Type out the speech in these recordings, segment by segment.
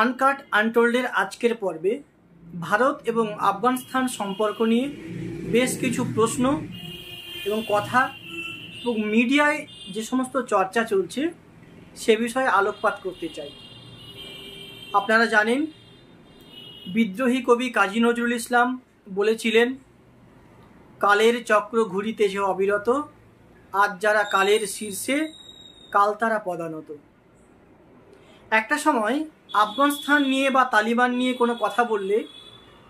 Uncut আনটোল্ডের আজকের পর্বে ভারত এবং আফগানিস্তান সম্পর্ক নিয়ে বেশ কিছু প্রশ্ন এবং কথা এবং মিডিয়ায় যে সমস্ত চর্চা চলছে সে বিষয়ে আলোকপাত করতে চাই। আপনারা জানেন, বিদ্রোহী কবি কাজী নজরুল ইসলাম বলেছিলেন, কালের চক্র ঘুরিতেছে অবিরত, আজ যারা কালের শীর্ষে কাল তারা পদানত। একটা সময় আফগানিস্তান নিয়ে বা তালিবান নিয়ে কোনো কথা বললে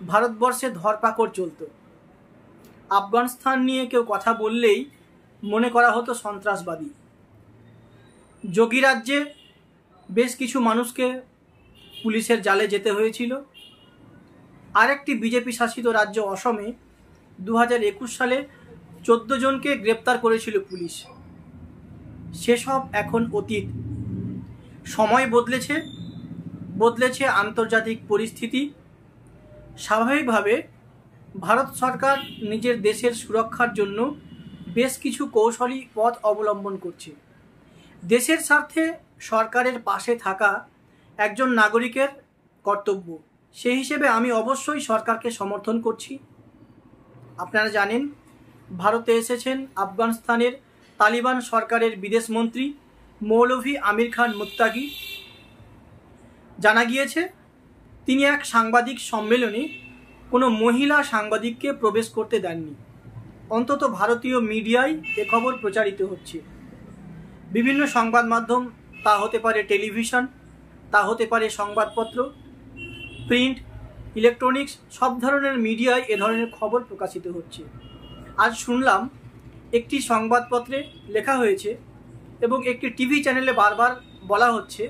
ভারতবর্ষে ধরপাকড় চলত। আফগানিস্তান নিয়ে কেউ কথা বললেই মনে করা হতো সন্ত্রাসবাদী। যোগী রাজ্যে বেশ কিছু মানুষকে পুলিশের জালে যেতে হয়েছিল। আরেকটি বিজেপি শাসিত রাজ্য অসমে 2021 সালে 14 জনকে গ্রেপ্তার করেছিল পুলিশ। সেসব এখন অতীত। সময় বদলেছে আন্তর্জাতিক পরিস্থিতি। স্বাভাবিকভাবে ভারত সরকার নিজের দেশের সুরক্ষার জন্য বেশ কিছু কৌশলী পথ অবলম্বন করছে। দেশের স্বার্থে সরকারের পাশে থাকা একজন নাগরিকের কর্তব্য। সেই হিসেবে আমি অবশ্যই সরকারকে সমর্থন করছি। আপনারা জানেন, ভারতে এসেছেন আফগানিস্তানের তালিবান সরকারের বিদেশমন্ত্রী মৌলভী আমির খান মুত্তাকি। জানা গিয়েছে তিনি এক সাংবাদিক সম্মেলনে কোনো মহিলা সাংবাদিককে প্রবেশ করতে দেননি। অন্তত ভারতীয় মিডিয়ায় এ খবর প্রচারিত হচ্ছে। বিভিন্ন সংবাদ মাধ্যম, তা হতে পারে টেলিভিশন, তা হতে পারে সংবাদপত্র, প্রিন্ট, ইলেকট্রনিক্স, সব ধরনের মিডিয়ায় এ ধরনের খবর প্রকাশিত হচ্ছে। আজ শুনলাম একটি সংবাদপত্রে লেখা হয়েছে এবং একটি টিভি চ্যানেলে বারবার বলা হচ্ছে,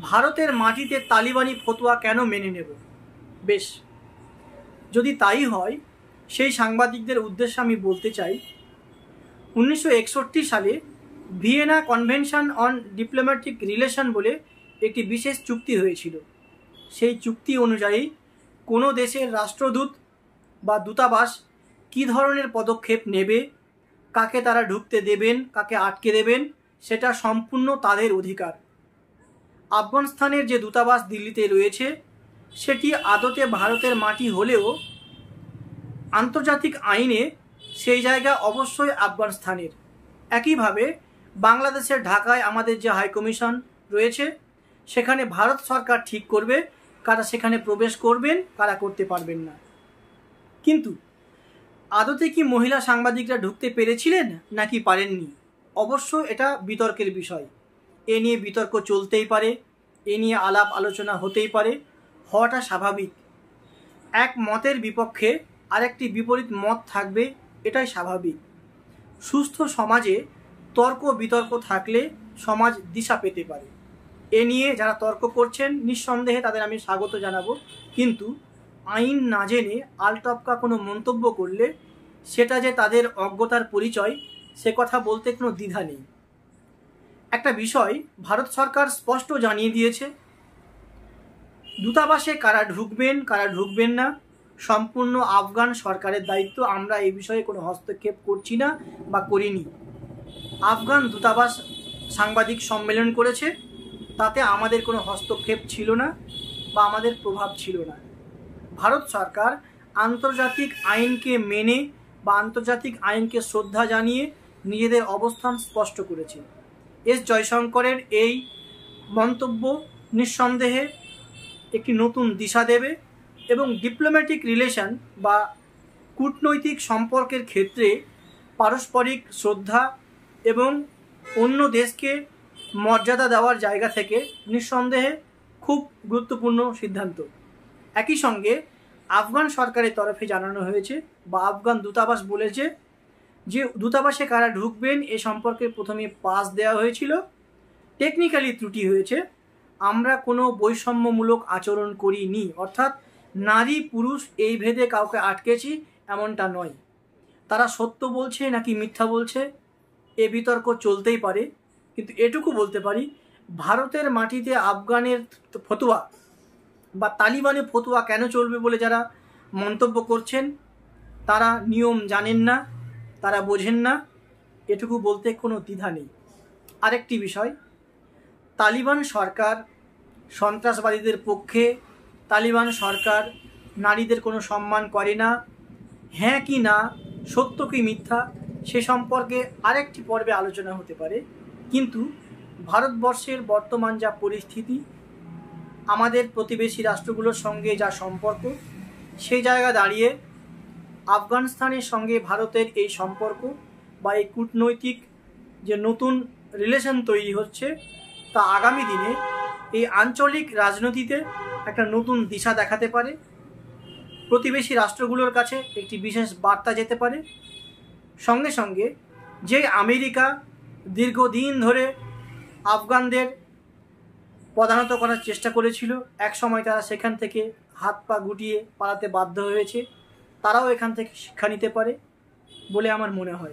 ভারতের মাটিতে তালিবানি ফতোয়া কেন মেনে নেব। বেশ, যদি তাই হয়, সেই সাংবাদিকদের উদ্দেশ্যে আমি বলতে চাই, 1961 সালে Vienna convention on diplomatic relation বলে একটি বিশেষ চুক্তি হয়েছিল। সেই চুক্তি অনুযায়ী কোনো দেশের রাষ্ট্রদূত বা দূতাবাস কী ধরনের পদক্ষেপ নেবে, কাকে তারা ঢুকতে দেবেন, কাকে আটকে দেবেন, সেটা সম্পূর্ণ তাদের অধিকার। আফগানিস্তানের যে দূতাবাস দিল্লিতে রয়েছে সেটি আদতে ভারতের মাটি হলেও আন্তর্জাতিক আইনে সেই জায়গা অবশ্যই আফগানিস্তানের। একইভাবে বাংলাদেশের ঢাকায় আমাদের যে হাইকমিশন রয়েছে সেখানে ভারত সরকার ঠিক করবে কারা সেখানে প্রবেশ করবেন, কারা করতে পারবেন না। কিন্তু আদতে কি মহিলা সাংবাদিকরা ঢুকতে পেরেছিলেন নাকি পারেননি, অবশ্য এটা বিতর্কের বিষয়। এ নিয়ে বিতর্ক চলতেই পারে, এ নিয়ে আলাপ আলোচনা হতেই পারে, হওয়াটা স্বাভাবিক। এক মতের বিপক্ষে আরেকটি বিপরীত মত থাকবে, এটাই স্বাভাবিক। সুস্থ সমাজে তর্ক বিতর্ক থাকলে সমাজ দিশা পেতে পারে। এ নিয়ে যারা তর্ক করছেন নিঃসন্দেহে তাদের আমি স্বাগত জানাবো, কিন্তু আইন না জেনে আলটপকা কোনো মন্তব্য করলে সেটা যে তাদের অজ্ঞতার পরিচয়, সে কথা বলতে কোনো দ্বিধা নেই। একটা বিষয় ভারত সরকার স্পষ্ট জানিয়ে দিয়েছে, দূতাবাসে কারা ঢুকবেন কারা ঢুকবেন না সম্পূর্ণ আফগান সরকারের দায়িত্ব। আমরা এই বিষয়ে কোনো হস্তক্ষেপ করছি না বা করিনি। আফগান দূতাবাস সাংবাদিক সম্মেলন করেছে, তাতে আমাদের কোনো হস্তক্ষেপ ছিল না বা আমাদের প্রভাব ছিল না। ভারত সরকার আন্তর্জাতিক আইনকে মেনে বা আন্তর্জাতিক আইনকে শ্রদ্ধা জানিয়ে নিজেদের অবস্থান স্পষ্ট করেছে। এস জয়শঙ্করের এই মন্তব্য নিঃসন্দেহে একটি নতুন দিশা দেবে এবং ডিপ্লোম্যাটিক রিলেশন বা কূটনৈতিক সম্পর্কের ক্ষেত্রে পারস্পরিক শ্রদ্ধা এবং অন্য দেশকে মর্যাদা দেওয়ার জায়গা থেকে নিঃসন্দেহে খুব গুরুত্বপূর্ণ সিদ্ধান্ত। একই সঙ্গে আফগান সরকারের তরফে জানানো হয়েছে বা আফগান দূতাবাস বলেছে যে দূতাবাসে কারা ঢুকবেন এ সম্পর্কে প্রথমে পাস দেওয়া হয়েছিল, টেকনিক্যালি ত্রুটি হয়েছে। আমরা কোনো বৈষম্যমূলক আচরণ করিনি, অর্থাৎ নারী পুরুষ এই ভেদে কাউকে আটকেছি এমনটা নয়। তারা সত্য বলছে নাকি মিথ্যা বলছে এ বিতর্ক চলতেই পারে, কিন্তু এটুকু বলতে পারি, ভারতের মাটিতে আফগানের ফতোয়া বা তালিবানের ফতোয়া কেন চলবে বলে যারা মন্তব্য করছেন তারা নিয়ম জানেন না, তারা বোঝেন না, এটুকু বলতে কোনো দ্বিধা নেই। আরেকটি বিষয়, তালিবান সরকার সন্ত্রাসবাদীদের পক্ষে, তালিবান সরকার নারীদের কোনো সম্মান করে না, হ্যাঁ কি না, সত্য কি মিথ্যা, সে সম্পর্কে আরেকটি পর্বে আলোচনা হতে পারে। কিন্তু ভারতবর্ষের বর্তমান যা পরিস্থিতি, আমাদের প্রতিবেশী রাষ্ট্রগুলোর সঙ্গে যা সম্পর্ক, সেই জায়গা দাঁড়িয়ে আফগানিস্তানের সঙ্গে ভারতের এই সম্পর্ক বা এই কূটনৈতিক যে নতুন রিলেশন তৈরি হচ্ছে, তা আগামী দিনে এই আঞ্চলিক রাজনীতিতে একটা নতুন দিশা দেখাতে পারে। প্রতিবেশী রাষ্ট্রগুলোর কাছে একটি বিশেষ বার্তা যেতে পারে। সঙ্গে সঙ্গে যে আমেরিকা দীর্ঘদিন ধরে আফগানদের প্রধানত করার চেষ্টা করেছিল, এক সময় তারা সেখান থেকে হাত পা গুটিয়ে পালাতে বাধ্য হয়েছে, তারাও এখান থেকে শিক্ষা নিতে পারে বলে আমার মনে হয়।